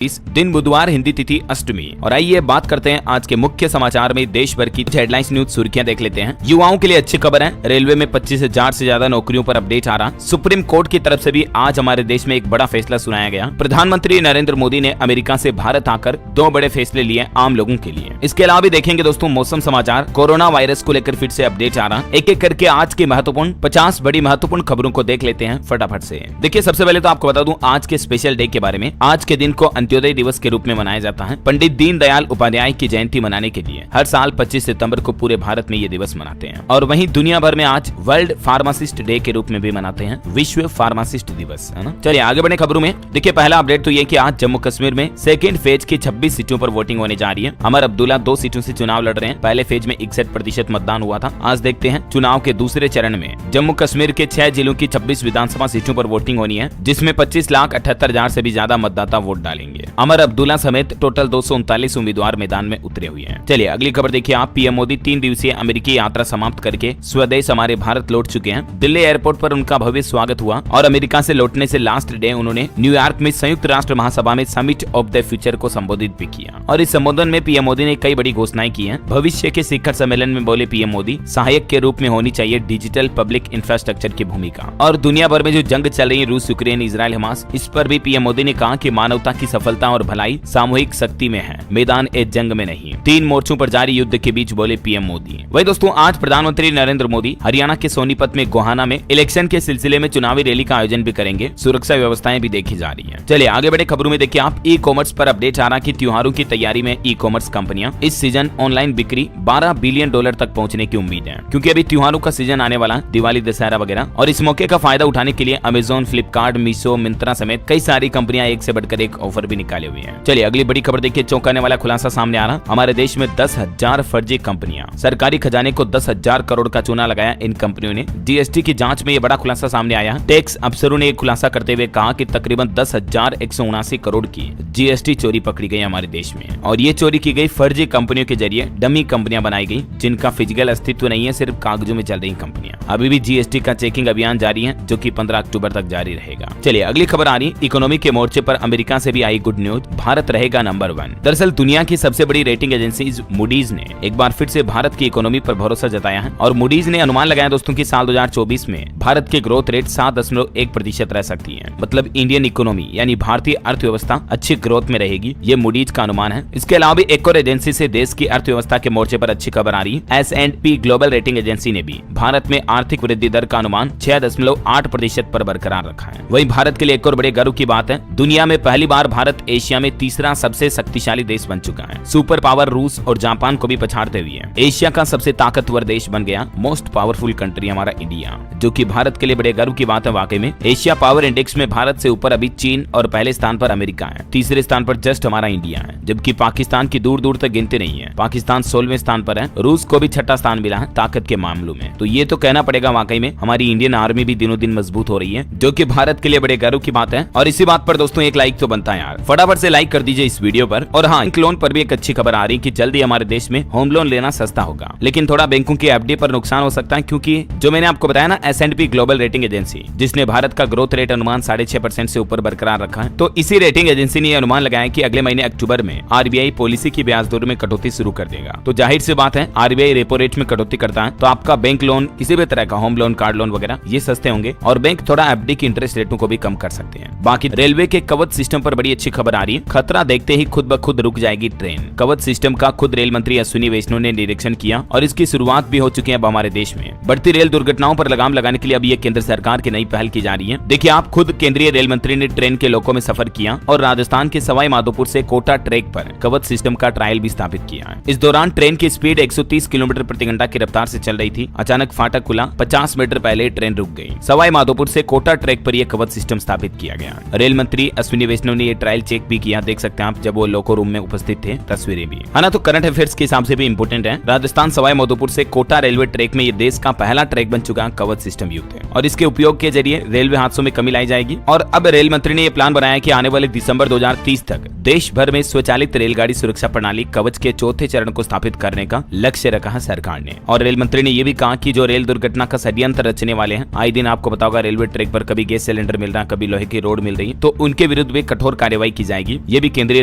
इस दिन बुधवार, हिंदी तिथि अष्टमी। और आइए बात करते हैं आज के मुख्य समाचार में देश भर की हेडलाइंस न्यूज सुर्खियां देख लेते हैं। युवाओं के लिए अच्छी खबर है, रेलवे में 25,000 से ज्यादा नौकरियों पर अपडेट आ रहा। सुप्रीम कोर्ट की तरफ से भी आज हमारे देश में एक बड़ा फैसला सुनाया गया। प्रधानमंत्री नरेंद्र मोदी ने अमेरिका से भारत आकर 2 बड़े फैसले लिए आम लोगों के लिए। इसके अलावा भी देखेंगे दोस्तों मौसम समाचार, कोरोना वायरस को लेकर फिर से अपडेट आ रहा। एक एक करके आज की महत्वपूर्ण 50 बड़ी महत्वपूर्ण खबरों को देख लेते हैं फटाफट से। देखिए सबसे पहले तो आपको बता दूं आज के स्पेशल डे के बारे में। आज के दिन को अंत्योदय दिवस के रूप में मनाया जाता है। पंडित दीनदयाल उपाध्याय की जयंती मनाने के लिए हर साल 25 सितंबर को पूरे भारत में ये दिवस मनाते हैं। और वहीं दुनिया भर में आज वर्ल्ड फार्मासिस्ट डे के रूप में भी मनाते हैं, विश्व फार्मासिस्ट दिवस, है ना। चलिए आगे बढ़े खबरों में। देखिए पहला अपडेट तो ये कि आज जम्मू कश्मीर में सेकेंड फेज की 26 सीटों पर वोटिंग होने जा रही है। अमर अब्दुल्ला 2 सीटों से चुनाव लड़ रहे हैं। पहले फेज में 61% मतदान हुआ था। आज देखते हैं चुनाव के दूसरे चरण में जम्मू कश्मीर के 6 जिलों की 26 विधानसभा सीटों पर वोटिंग होनी है, जिसमें 25,78,000 से भी ज्यादा मतदाता वोट डालेंगे। अमर अब्दुल्ला समेत टोटल 239 उम्मीदवार मैदान में उतरे हुए हैं। चलिए अगली खबर देखिए आप। पीएम मोदी 3 दिवसीय अमेरिकी यात्रा समाप्त करके स्वदेश हमारे भारत लौट चुके हैं। दिल्ली एयरपोर्ट पर उनका भव्य स्वागत हुआ और अमेरिका से लौटने से लास्ट डे उन्होंने न्यूयॉर्क में संयुक्त राष्ट्र महासभा में समिट ऑफ द फ्यूचर को संबोधित भी किया। और इस संबोधन में पीएम मोदी ने कई बड़ी घोषणाएं की हैं। भविष्य के शिखर सम्मेलन में बोले पीएम मोदी, सहायक के रूप में होनी चाहिए डिजिटल पब्लिक इंफ्रास्ट्रक्चर की भूमिका। और दुनिया भर में जो जंग चल रही है रूस, यूक्रेन, इजराइल, हमास, इस पर भी पीएम मोदी ने कहा कि मानवता की सफलता और भलाई सामूहिक शक्ति में है, मैदान ए जंग में नहीं। 3 मोर्चों पर जारी युद्ध के बीच बोले पीएम मोदी। वही दोस्तों आज प्रधानमंत्री नरेंद्र मोदी हरियाणा के सोनीपत में गोहाना में इलेक्शन के सिलसिले में चुनावी रैली का आयोजन भी करेंगे। सुरक्षा व्यवस्थाएं भी देखी जा रही हैं। चलिए आगे बढ़े खबरों में। देखिए आप ई कॉमर्स पर अपडेट आ रहा कि त्योहारों की तैयारी में ई कॉमर्स कंपनियां इस सीजन ऑनलाइन बिक्री $12 बिलियन तक पहुंचने की उम्मीद है, क्योंकि अभी त्योहारों का सीजन आने वाला, दिवाली, दशहरा वगैरह। और इस मौके का फायदा उठाने के लिए अमेजोन, फ्लिपकार्ट, मीशो, मिंत्रा समेत कई सारी कंपनियां एक से बढ़कर एक ऑफर भी निकाले हुए हैं। चलिए अगली बड़ी खबर देखिए। चौंकाने वाला खुलासा सामने आ रहा। हमारे देश में 10,000 फर्जी कंपनियां, सरकारी खजाने को 10,000 करोड़ का चूना लगाया इन कंपनियों ने। जीएसटी की जांच में ये बड़ा खुलासा सामने आया। टैक्स अफसरों ने एक खुलासा करते हुए कहा कि तकरीबन 10,179 करोड़ की जीएसटी चोरी पकड़ी गई हमारे देश में। और ये चोरी की गई फर्जी कंपनियों के जरिए डमी कंपनियां बनाई गई, जिनका फिजिकल अस्तित्व नहीं है, सिर्फ कागजों में चल रही कंपनियां। अभी भी जीएसटी का चेकिंग अभियान जारी है, जो कि 15 अक्टूबर तक जारी रहेगा। चलिए अगली खबर आ रही। इकोनॉमी के मोर्चे पर अमेरिका से भी आई गुड न्यूज, भारत रहेगा नंबर 1। दरअसल दुनिया की सबसे बड़ी रेटिंग एजेंसी मूडीज ने एक बार फिर से भारत की इकोनॉमी पर भरोसा जताया है। और मूडीज ने अनुमान लगाया दोस्तों कि साल 2024 में भारत की ग्रोथ रेट 7.1% रह सकती है। मतलब इंडियन इकोनॉमी यानी भारतीय अर्थव्यवस्था अच्छी ग्रोथ में रहेगी, ये मूडीज का अनुमान है। इसके अलावा भी एक और एजेंसी से देश की अर्थव्यवस्था के मोर्चे पर अच्छी खबर आ रही है। S&P ग्लोबल रेटिंग एजेंसी ने भी भारत में आर्थिक वृद्धि दर का अनुमान 6.8% पर बरकरार रखा है। वहीं भारत के लिए एक और बड़े गर्व की बात है, दुनिया में पहली बार भारत एशिया में तीसरा सबसे शक्तिशाली देश बन चुका है। सुपर पावर रूस और जापान को भी पछाड़ते हुए एशिया का सबसे ताकतवर देश बन गया। मोस्ट पावरफुल कंट्री हमारा इंडिया, जो कि भारत के लिए बड़े गर्व की बात है। वाकई में एशिया पावर इंडेक्स में भारत से ऊपर अभी चीन और पहले स्थान पर अमेरिका है। तीसरे स्थान पर जस्ट हमारा इंडिया है, जबकि पाकिस्तान की दूर दूर तक गिनती नहीं है। पाकिस्तान 16वें स्थान पर है। रूस को भी 6ठा स्थान मिला है ताकत के मामलों में। तो ये तो कहना पड़ेगा वाकई में हमारी इंडियन आर्मी भी दिनों दिन मजबूत हो रही है, जो कि भारत के लिए बड़े गर्व की बात है। और इसी बात पर दोस्तों एक लाइक तो बनता है यार, फटाफट से लाइक कर दीजिए इस वीडियो पर। और हाँ, बैंक लोन पर भी एक अच्छी खबर आ रही कि जल्दी हमारे देश में होम लोन लेना सस्ता होगा, लेकिन थोड़ा बैंकों की एफडी पर नुकसान हो सकता है, क्योंकि जो मैंने आपको बताया ना S&P ग्लोबल रेटिंग एजेंसी, जिसने भारत का ग्रोथ रेट अनुमान 6.5% से ऊपर बरकरार रखा है, तो इसी रेटिंग एजेंसी ने अनुमान लगाया कि अगले महीने अक्टूबर में आरबीआई पॉलिसी की ब्याज दर में कटौती शुरू कर देगा। तो जाहिर सी बात है आरबीआई रेपो रेट में कटौती करता है तो आपका बैंक लोन, किसी भी तरह का होम लोन, कार लोन वगैरह, ये सस्ते होंगे और बैंक थोड़ा एफडी की इंटरेस्ट रेटों को भी कम कर सकते हैं। बाकी रेलवे के कवच सिस्टम पर बड़ी अच्छी खबर आ रही है। खतरा देखते ही खुद ब खुद रुक जाएगी ट्रेन। कवच सिस्टम का खुद रेल मंत्री अश्विनी वैष्णव ने निरीक्षण किया और इसकी शुरुआत भी हो चुकी है अब हमारे देश में। बढ़ती रेल दुर्घटनाओं पर लगाम लगाने के लिए अब ये केंद्र सरकार की नई पहल की जा रही है। देखिए आप, खुद केंद्रीय रेल मंत्री ने ट्रेन के लोकों में सफर किया और राजस्थान के सवाई माधोपुर से कोटा ट्रैक पर कवच सिस्टम का ट्रायल भी स्थापित किया है। इस दौरान ट्रेन की स्पीड 130 किलोमीटर प्रति घंटा की रफ्तार से चल रही थी। अचानक फाटक खुला, 50 मीटर पहले ट्रेन रुक गई। सवाई माधोपुर से कोटा ट्रैक पर यह कवच सिस्टम स्थापित किया गया। रेल मंत्री अश्विनी वैष्णव ने यह ट्रायल चेक भी किया, देख सकते हैं आप, जब वो लोको रूम में उपस्थित थे, तस्वीरें भी है ना। तो करंट अफेयर्स के हिसाब से भी इंपोर्टेंट है। राजस्थान सवाई माधोपुर से कोटा रेलवे ट्रैक में ये देश का पहला ट्रैक बन चुका कवच सिस्टम युक्त है और इसके उपयोग के जरिए रेलवे हादसों में कमी लाई जाएगी। और अब रेल मंत्री ने यह प्लान बनाया कि आने वाले दिसंबर 2030 तक देश भर में स्वचालित रेलगाड़ी सुरक्षा प्रणाली कवच के 4थे चरण को स्थापित करने का लक्ष्य रखा है सरकार ने। और रेल मंत्री ने यह भी कहा कि जो रेल दुर्घटना का षड्यंत्र रचने वाले हैं, आए दिन आपको बताओगा रेलवे ट्रैक पर कभी गैस सिलेंडर मिल रहा, कभी लोहे की रोड मिल रही, तो उनके विरुद्ध भी कठोर कार्रवाई कार्रवाई की जाएगी, ये भी केंद्रीय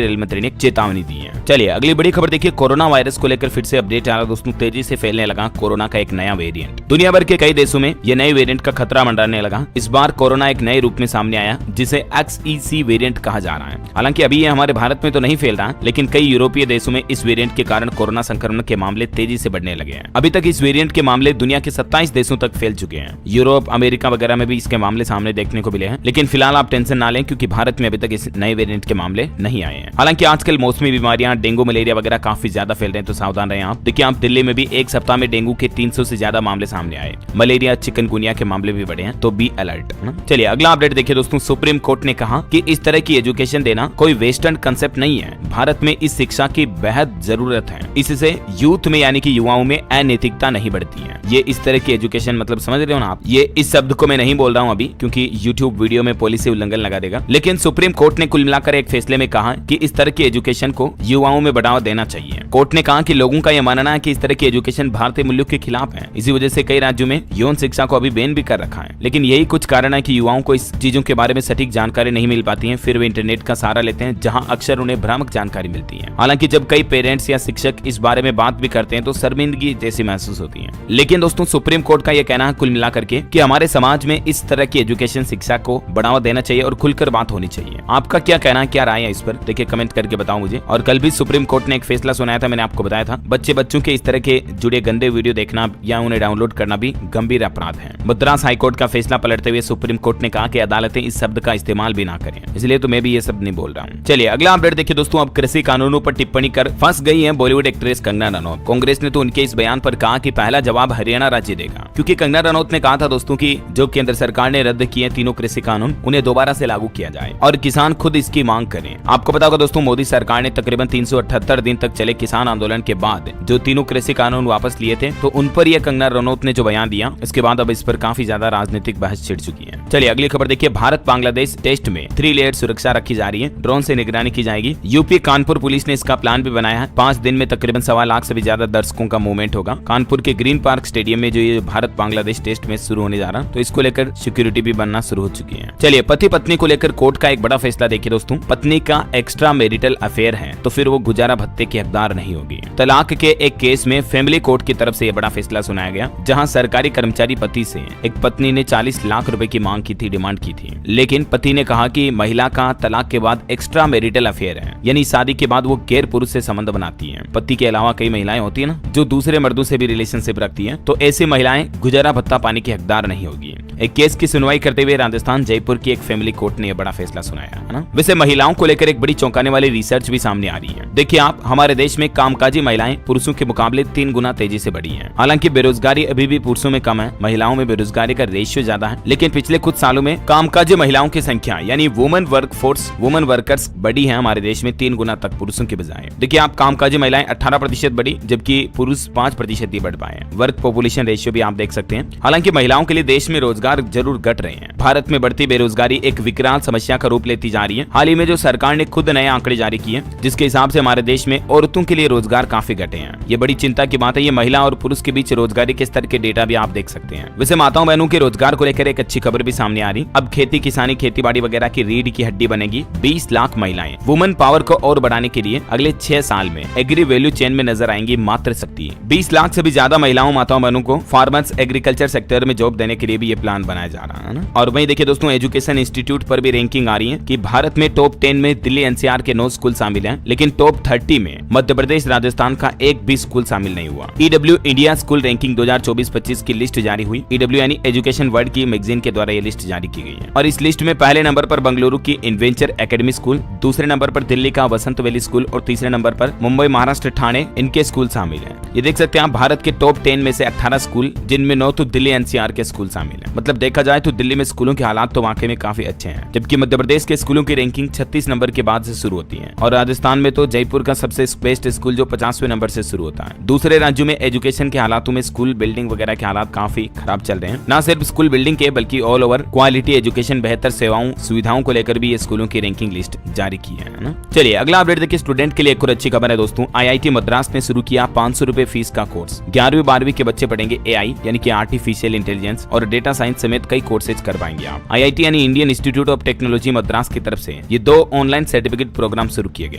रेल मंत्री ने चेतावनी दी है। चलिए अगली बड़ी खबर देखिए, कोरोना वायरस को लेकर फिर से अपडेट आ रहा दोस्तों। तेजी से फैलने लगा कोरोना का एक नया वेरिएंट। दुनिया भर के कई देशों में ये नए वेरिएंट का खतरा मंडराने लगा। इस बार कोरोना एक नए रूप में सामने आया जिसे XEC वेरिएंट कहा जा रहा है। हालांकि अभी ये हमारे भारत में तो नहीं फैल रहा, लेकिन कई यूरोपीय देशों में इस वेरिएंट के कारण कोरोना संक्रमण के मामले तेजी से बढ़ने लगे हैं। अभी तक इस वेरिएंट के मामले दुनिया के 27 देशों तक फैल चुके हैं। यूरोप, अमेरिका वगैरह में भी इसके मामले सामने देखने को मिले हैं, लेकिन फिलहाल आप टेंशन ना लें क्योंकि भारत में अभी तक इस नए वेरिएंट के मामले नहीं आए हैं। हालांकि आजकल मौसमी बीमारियां, डेंगू, मलेरिया वगैरह काफी ज्यादा फैल रहे हैं, तो सावधान रहें आप। देखिए आप दिल्ली में भी एक सप्ताह में डेंगू के 300 से ज्यादा मामले सामने आए। मलेरिया, चिकनगुनिया के मामले भी बढ़े हैं, तो बी अलर्ट। चलिए अगला अपडेट देखिए दोस्तों। सुप्रीम कोर्ट ने कहा कि इस तरह की एजुकेशन देना कोई वेस्टर्न कंसेप्ट नहीं है। भारत में इस शिक्षा की बेहद जरूरत है। इससे यूथ में यानी कि युवाओं में अनैतिकता नहीं बढ़ती है। ये इस तरह की एजुकेशन मतलब समझ रहे हो ना आप। ये इस शब्द को मैं नहीं बोल रहा हूँ अभी क्योंकि यूट्यूब वीडियो में पॉलिसी उल्लंघन लगा देगा, लेकिन सुप्रीम कोर्ट ने कुल मिलाकर एक फैसले में कहा कि इस तरह की एजुकेशन को युवाओं में बढ़ावा देना चाहिए। कोर्ट ने कहा कि लोगों का यह मानना है कि इस तरह की एजुकेशन भारतीय मूल्यों के खिलाफ है। इसी वजह से कई राज्यों में यौन शिक्षा को अभी बैन भी कर रखा है। लेकिन यही कुछ कारण है कि युवाओं को इस चीजों के बारे में सटीक जानकारी नहीं मिल पाती है, फिर वे इंटरनेट का सहारा लेते हैं जहां अक्सर उन्हें भ्रामक जानकारी मिलती है। हालांकि जब कई पेरेंट्स या शिक्षक इस बारे में बात भी करते हैं तो शर्मिंदगी जैसी महसूस होती है। लेकिन दोस्तों सुप्रीम कोर्ट का यह कहना है कुल मिलाकर के कि हमारे समाज में इस तरह की एजुकेशन शिक्षा को बढ़ावा देना चाहिए और खुलकर बात होनी चाहिए। आपका क्या कहना है, क्या राय है इस पर, देखिए कमेंट करके बताओ मुझे। और कल भी सुप्रीम कोर्ट ने एक फैसला सुनाया था, मैंने आपको बताया था बच्चों के इस तरह के जुड़े गंदे वीडियो देखना या उन्हें डाउनलोड करना भी गंभीर अपराध है। मद्रास हाईकोर्ट का फैसला पलटते हुए सुप्रीम कोर्ट ने कहा कि अदालतें इस शब्द का इस्तेमाल भी ना करें, इसलिए तो मैं भी ये शब्द नहीं बोल रहा हूँ। चलिए अगला अपडेट देखिए दोस्तों। अब कृषि कानूनों पर टिप्पणी कर फंस गई है बॉलीवुड एक्ट्रेस कंगना रनौत। कांग्रेस ने तो उनके इस बयान पर कहा कि पहला जवाब हरियाणा राज्य देगा, क्योंकि कंगना रनौत ने कहा था दोस्तों कि जो केंद्र सरकार ने रद्द किए तीनों कृषि कानून उन्हें दोबारा से लागू किया जाए और किसान खुद इसकी मांग करें। आपको पता होगा दोस्तों मोदी सरकार ने तकरीबन 378 दिन तक चले किसान आंदोलन के बाद जो तीनों कृषि कानून वापस लिए थे, तो उन पर यह कंगना रनौत ने जो बयान दिया, इसके बाद अब इस पर काफी ज्यादा राजनीतिक बहस छिड़ चुकी है। चलिए अगली खबर देखिए। भारत बांग्लादेश टेस्ट में 3 लेयर सुरक्षा रखी जा रही है, ड्रोन से निगरानी की जाएगी। यूपी कानपुर पुलिस ने इसका प्लान भी बनाया है। 5 दिन में तकरीबन 1.25 लाख से भी ज्यादा दर्शकों का मूवमेंट होगा। कानपुर के ग्रीन पार्क स्टेडियम में जो ये भारत बांग्लादेश टेस्ट मैच शुरू होने जा रहा, तो इसको लेकर सिक्योरिटी भी बनना शुरू हो चुकी है। चलिए पति पत्नी को लेकर कोर्ट का एक बड़ा फैसला देखिए दोस्तों। पत्नी का एक्स्ट्रा मैरिटल अफेयर है तो फिर वो गुजारा भत्ते की हकदार नहीं होगी। तलाक के एक केस में फैमिली कोर्ट की तरफ से यह बड़ा फैसला सुनाया गया, जहां सरकारी कर्मचारी पति से एक पत्नी ने 40 लाख रुपए की मांग की थी, डिमांड की थी। लेकिन पति ने कहा कि महिला का तलाक के बाद एक्स्ट्रा मैरिटल अफेयर है, यानी शादी के बाद वो गैर पुरुष से संबंध बनाती है। पति के अलावा कई महिलाएं होती है ना जो दूसरे मर्दों से भी रिलेशनशिप रखती है, तो ऐसी महिलाएं गुजारा भत्ता पाने की हकदार नहीं होगी। एक केस की सुनवाई करते हुए राजस्थान जयपुर की एक फैमिली कोर्ट ने यह बड़ा फैसला सुनाया है ना। वैसे महिलाओं को लेकर एक बड़ी चौंकाने वाली रिसर्च भी सामने आ रही है। देखिए आप, हमारे देश में कामकाजी महिलाएं पुरुषों के मुकाबले 3 गुना तेजी से बढ़ी हैं। हालांकि बेरोजगारी अभी भी पुरुषों में कम है, महिलाओं में बेरोजगारी का रेशियो ज्यादा है, लेकिन पिछले कुछ सालों में कामकाजी महिलाओं की संख्या यानी वुमेन वर्कर्स बढ़ी है हमारे देश में 3 गुना तक पुरुषों के बजाय। देखिए आप, कामकाजी महिलाएं 18% बढ़ी, जबकि पुरुष 5% ही बढ़ पाए। वर्क पॉपुलेशन रेशियो भी आप देख सकते हैं। हालांकि महिलाओं के लिए देश में रोजगार जरूर घट रहे हैं। भारत में बढ़ती बेरोजगारी एक विकराल समस्या का रूप लेती जा रही है। हाल ही में जो सरकार ने खुद नए आंकड़े जारी किए, जिसके हिसाब से हमारे देश में औरतों के लिए रोजगार काफी घटे हैं। ये बड़ी चिंता की बात है। ये महिला और पुरुष के बीच रोजगारी के स्तर के डेटा भी आप देख सकते हैं। वैसे माताओं बहनों के रोजगार को लेकर एक अच्छी खबर भी सामने आ रही। अब खेती किसानी खेती बाड़ी वगैरह की रीढ़ की हड्डी बनेगी 20 लाख महिलाएं। वुमेन पावर को और बढ़ाने के लिए अगले 6 साल में एग्री वैल्यू चेन में नजर आएंगी मात्र शक्ति। 20 लाख से भी ज्यादा महिलाओं माताओं बहनों को फार्मर्स एग्रीकल्चर सेक्टर में जॉब देने के लिए भी ये प्लान बनाया जा रहा है ना। और वहीं देखिए दोस्तों, एजुकेशन इंस्टीट्यूट पर भी रैंकिंग आ रही है कि भारत में टॉप 10 में दिल्ली एनसीआर के 9 स्कूल शामिल हैं, लेकिन टॉप 30 में मध्य प्रदेश राजस्थान का एक भी स्कूल शामिल नहीं हुआ। EW इंडिया स्कूल रैंकिंग 2024-25 की लिस्ट जारी हुई। EW यानी एजुकेशन वर्ल्ड की मैगजीन के द्वारा ये लिस्ट जारी की गई है। और इस लिस्ट में पहले नंबर पर बेंगलुरु की इन्वेंचर एकेडमी स्कूल, दूसरे नंबर पर दिल्ली का वसंत वैली स्कूल और तीसरे नंबर पर मुंबई महाराष्ट्र ठाणे इनके स्कूल शामिल हैं। ये देख सकते हैं आप, भारत के टॉप 10 में से 18 स्कूल, जिनमें 9 तो दिल्ली एनसीआर के स्कूल शामिल हैं। मतलब देखा जाए तो दिल्ली में स्कूलों के हालात तो वाकई में काफी अच्छे हैं, जबकि मध्य प्रदेश के स्कूलों की रैंकिंग 36 नंबर के बाद से शुरू होती है। और राजस्थान में तो जयपुर का सबसे बेस्ट स्कूल जो 50वें नंबर से शुरू होता है। दूसरे राज्यों में एजुकेशन के हालातों में स्कूल बिल्डिंग वगैरह के हालात काफी खराब चल रहे हैं। न सिर्फ स्कूल बिल्डिंग के, बल्कि ऑल ओवर क्वालिटी एजुकेशन, बेहतर सेवाओं सुविधाओं को लेकर भी ये स्कूलों की रैंकिंग लिस्ट जारी की है ना। चलिए अगला अपडेट देखिए। स्टूडेंट के लिए एक और अच्छी खबर है दोस्तों। IIT मद्रास ने शुरू किया 500 रुपए फीस का कोर्स। 11वीं 12वीं के बच्चे पढ़ेंगे AI यानी कि आर्टिफिशियल इंटेलिजेंस और डेटा साइंस समेत कई कोर्सेज कर पाएंगे आप। IIT यानी Indian institute of technology Madras की तरफ से ये 2 ऑनलाइन सर्टिफिकेट प्रोग्राम शुरू किए गए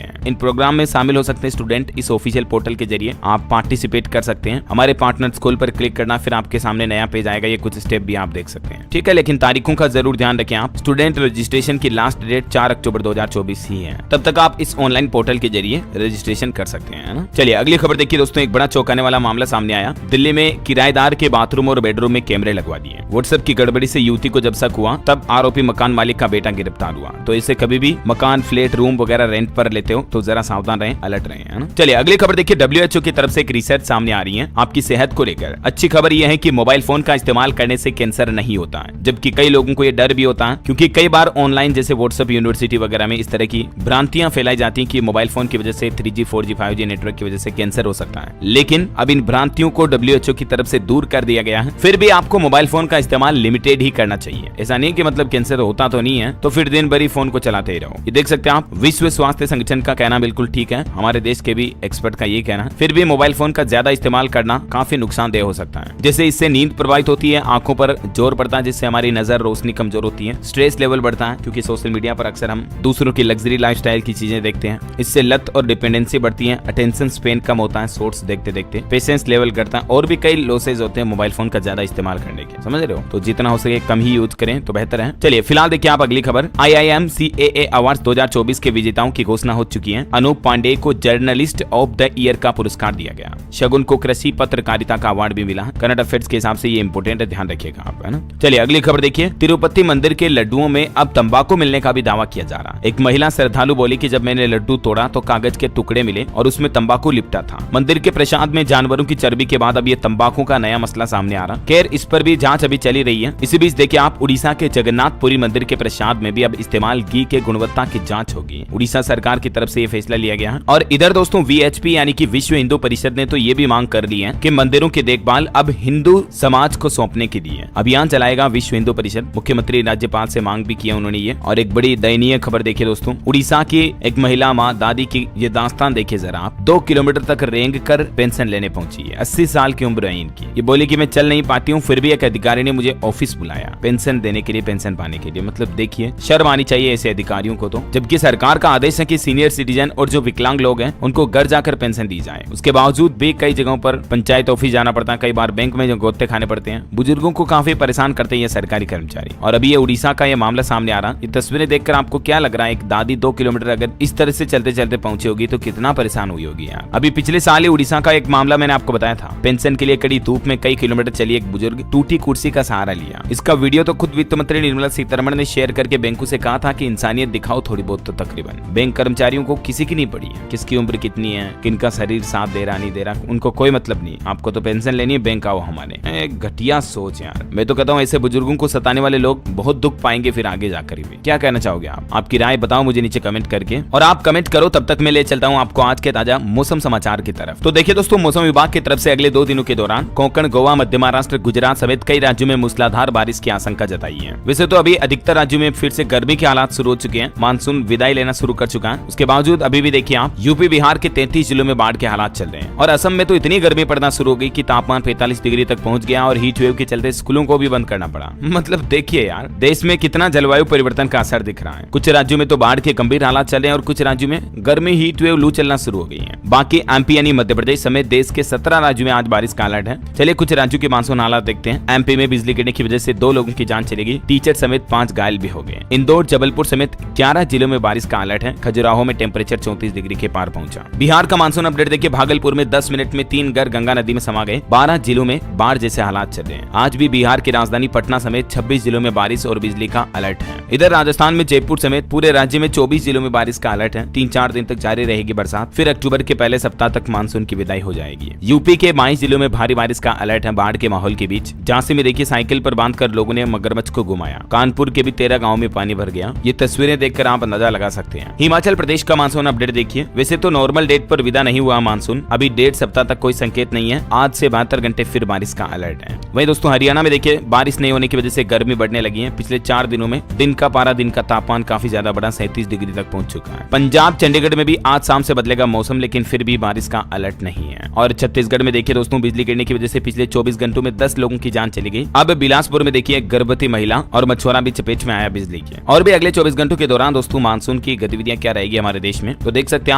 हैं। इन प्रोग्राम में शामिल हो सकते हैं स्टूडेंट। इस ऑफिशियल पोर्टल के जरिए आप पार्टिसिपेट कर सकते हैं। हमारे पार्टनर स्कूल पर क्लिक करना, फिर आपके सामने नया पेज आएगा, ये कुछ स्टेप भी आप देख सकते हैं। ठीक है, लेकिन तारीखों का जरूर ध्यान रखें आप। स्टूडेंट रजिस्ट्रेशन की लास्ट डेट 4 अक्टूबर 2024 ही है। तब तक आप इस ऑनलाइन पोर्टल के जरिए रजिस्ट्रेशन कर सकते हैं ना। चलिए अगली खबर देखिए दोस्तों। एक बड़ा चौंकाने वाला मामला सामने आया। दिल्ली में किराएदार के बाथरूम और बेडरूम में कैमरे लगवा दिए। व्हाट्सएप की गड़बड़ी से युवती को जब शक हुआ तब आरोपी मकान मालिक का बेटा गिरफ्तार हुआ। तो इसे कभी भी मकान, फ्लैट, रूम वगैरह रेंट पर लेते हो तो जरा सावधान रहें, अलर्ट रहें, है ना। चलिए अगली खबर देखिए। WHO की तरफ से एक रिसर्च सामने आ रही है आपकी सेहत को लेकर। अच्छी खबर यह है कि मोबाइल फोन का इस्तेमाल करने से कैंसर नहीं होता है, जबकि कई लोगों को यह डर भी होता है, क्योंकि कई बार ऑनलाइन जैसे व्हाट्सएप, यूनिवर्सिटी वगैरह में इस तरह की भ्रांतियां फैलाई जाती हैं कि मोबाइल फोन की वजह से 3G, 4G, 5G नेटवर्क की वजह से कैंसर हो सकता है। लेकिन अब इन भ्रांतियों को WHO की तरफ से दूर कर दिया गया है। फिर भी आपको मोबाइल फोन का इस्तेमाल लिमिटेड ही करना चाहिए। ऐसा नहीं कि मतलब कैंसर होता तो नहीं है तो फिर दिन भर ही फोन को चलाते ही रहो। ये देख सकते हैं आप, विश्व स्वास्थ्य संगठन का कहना बिल्कुल ठीक है, हमारे देश के भी एक्सपर्ट का ये कहना है। फिर भी मोबाइल फोन का ज्यादा इस्तेमाल करना काफी नुकसानदेह हो सकता है। जैसे इससे नींद प्रभावित होती है, आंखों पर जोर पड़ता है जिससे हमारी नजर, रोशनी कमजोर होती है, स्ट्रेस लेवल बढ़ता है क्योंकि सोशल मीडिया पर अक्सर हम दूसरों की लग्जरी लाइफस्टाइल की चीजें देखते हैं। इससे लत और डिपेंडेंसी बढ़ती है, अटेंशन स्पेन कम होता है शॉर्ट्स देखते देखते, पेशेंस लेवल घटता है और भी कई लॉसेज होते हैं मोबाइल फोन का ज्यादा इस्तेमाल करने के। समझ रहे हो? तो जितना हो सके कम ही यूज करें तो बेहतर है। चलिए फिलहाल देखिए आप अगली खबर। IIM CAA अवार्ड्स 2024 के विजेताओं की घोषणा हो चुकी है। अनूप पांडे को जर्नलिस्ट ऑफ द ईयर का पुरस्कार दिया गया। शगुन को कृषि पत्रकारिता का अवार्ड भी मिला। करंट अफेयर्स के हिसाब से ये इंपोर्टेंट है, ध्यान रखिएगा आप, है ना। चलिए अगली खबर देखिए। तिरुपति मंदिर के लड्डुओं में अब तंबाकू मिलने का भी दावा किया जा रहा है। एक महिला श्रद्धालु बोली कि जब मैंने लड्डू तोड़ा तो कागज के टुकड़े मिले और उसमें तंबाकू लिपटा था। मंदिर के प्रसाद में जानवरों की चर्बी के बाद अब ये तंबाकू का नया मसला सामने आ रहा। खैर इस पर भी जांच अभी चली रही है। इसी बीच देखिए आप, उड़ीसा के जगन्नाथपुरी मंदिर के प्रसाद में भी अब इस्तेमाल घी के गुणवत्ता की जांच होगी। उड़ीसा सरकार की तरफ से ये फैसला लिया गया है। और इधर दोस्तों VHP यानी कि विश्व हिंदू परिषद ने तो ये भी मांग कर ली है कि मंदिरों की देखभाल अब हिंदू समाज को सौंपने के लिए अभियान चलाएगा विश्व हिंदू परिषद। मुख्यमंत्री राज्यपाल से मांग भी किया उन्होंने ये। और एक बड़ी दयनीय खबर देखिए दोस्तों, उड़ीसा की एक महिला माँ दादी की ये दास्तान देखिए जरा आप। 2 किलोमीटर तक रेंग कर पेंशन लेने पहुंची है। 80 साल की उम्र है इनकी। ये बोली कि मैं चल नहीं पाती हूँ, फिर भी एक अधिकारी ने मुझे ऑफिस बुलाया पेंशन देने के लिए, पेंशन पाने के लिए। मतलब देखिए शर्म आनी चाहिए ऐसे अधिकारियों को तो। जबकि सरकार का आदेश है कि सीनियर सिटीजन और जो विकलांग लोग हैं उनको घर जाकर पेंशन दी जाए। उसके बावजूद भी कई जगहों पर पंचायत ऑफिस जाना पड़ता है, कई बार बैंक में जो गोते खाने पड़ते हैं। बुजुर्गों को काफी परेशान करते हैं ये सरकारी कर्मचारी। और अभी ये उड़ीसा का ये मामला सामने आ रहा। ये तस्वीरें देखकर आपको क्या लग रहा है? एक दादी 2 किलोमीटर अगर इस तरह से चलते चलते पहुंची होगी तो कितना परेशान हुई होगी यार। अभी पिछले साल ही उड़ीसा का एक मामला मैंने आपको बताया था। पेंशन के लिए कड़ी धूप में कई किलोमीटर चली एक बुजुर्ग, टूटी कुर्सी का सहारा लिया। इसका वीडियो तो खुद वित्त मंत्री निर्मला सीतारमण ने शेयर करके बैंकों से कहा था कि इंसानियत दिखाओ थोड़ी बहुत। तो तकरीबन बैंक कर्मचारियों को किसी की नहीं पड़ी है, किसकी उम्र कितनी है, किनका शरीर साथ दे रहा नहीं दे रहा, उनको कोई मतलब नहीं। आपको तो पेंशन लेनी है, बैंक आओ हमारे। घटिया सोच यार। मैं तो कहता हूँ ऐसे बुजुर्गों को सताने वाले लोग बहुत दुख पाएंगे फिर आगे जाकर भी। क्या कहना चाहोगे आप? आपकी राय बताओ मुझे नीचे कमेंट करके। और आप कमेंट करो, तब तक मैं ले चलता हूँ आपको आज के ताजा मौसम समाचार की तरफ। तो देखिए दोस्तों, मौसम विभाग की तरफ से अगले 2 दिनों के दौरान कोंकण, गोवा, मध्य महाराष्ट्र, गुजरात समेत कई राज्यों में मूसलाधार बारिश की आशंका जताई है। वैसे तो अभी अधिकतर राज्यों में फिर से गर्मी के हालात शुरू हो चुके हैं। मानसून विदाई लेना शुरू कर चुका है। उसके बावजूद अभी भी देखिए आप, यूपी बिहार के 33 जिलों में बाढ़ के हालात चल रहे हैं। और असम में तो इतनी गर्मी पड़ना शुरू हो गई कि तापमान 45 डिग्री तक पहुंच गया और हीट वेव के चलते स्कूलों को भी बंद करना पड़ा। मतलब देखिए यार, देश में कितना जलवायु परिवर्तन का असर दिख रहा है। कुछ राज्यों में तो बाढ़ के गंभीर हालात चल रहे हैं और कुछ राज्यों में गर्मी, हीट वेव, लू चलना शुरू हो गई है। बाकी MP यानी मध्य प्रदेश समेत देश के 17 राज्यों में आज बारिश का अलर्ट है। चलिए कुछ राज्यों के मानसून हालात देखते हैं। MP में बिजली गिरने की वजह से 2 लोगों की जान चली गई। टीचर समेत 5 घायल भी हो गए। इंदौर, जबलपुर समेत 11 जिलों में बारिश का अलर्ट है। खजुराहो में टेम्परेचर 34 डिग्री के पार पहुंचा। बिहार का मानसून अपडेट देखिए। भागलपुर में 10 मिनट में 3 घर गंगा नदी में समा गए। 12 जिलों में बाढ़ जैसे हालात चल रहे हैं। आज भी बिहार की राजधानी पटना समेत 26 जिलों में बारिश और बिजली का अलर्ट है। इधर राजस्थान में जयपुर समेत पूरे राज्य में 24 जिलों में बारिश का अलर्ट है। 3-4 दिन तक जारी रहेगी बरसात। फिर अक्टूबर के पहले सप्ताह तक मानसून की विदाई हो जाएगी। यूपी के 22 जिलों में भारी बारिश का अलर्ट है। बाढ़ के माहौल के बीच झांसी में देखिए साइकिल पर बांधकर लोगों ने मगरमच्छ को घुमाया। कानपुर के भी 13 गाँव में पानी भर गया। ये तस्वीरें देखकर आप अंदाजा लगा सकते हैं। हिमाचल प्रदेश का मानसून अपडेट देखिए। वैसे तो नॉर्मल डेट पर विदा नहीं हुआ मानसून, अभी 1.5 सप्ताह तक कोई संकेत नहीं है। आज से 72 घंटे फिर बारिश का अलर्ट है। वहीं दोस्तों हरियाणा में देखिए बारिश नहीं होने की वजह से गर्मी बढ़ने लगी है। पिछले 4 दिनों में दिन का पारा, दिन का तापमान काफी ज्यादा बढ़ा, 37 डिग्री तक पहुंच चुका है। पंजाब, चंडीगढ़ में भी आज शाम से बदलेगा मौसम, लेकिन फिर भी बारिश का अलर्ट नहीं है। और छत्तीसगढ़ में देखिए दोस्तों बिजली गिरने की वजह से पिछले 24 घंटों में 10 लोगों की जान चली गई। अब बिलासपुर में देखिए गर्भवती महिला और मछुआरा भी चपेट में आया बिजली के। और भी अगले 24 घंटों के दौरान दोस्तों मानसून की गतिविधियां क्या रहेगी हमारे देश में, तो देख सकते हैं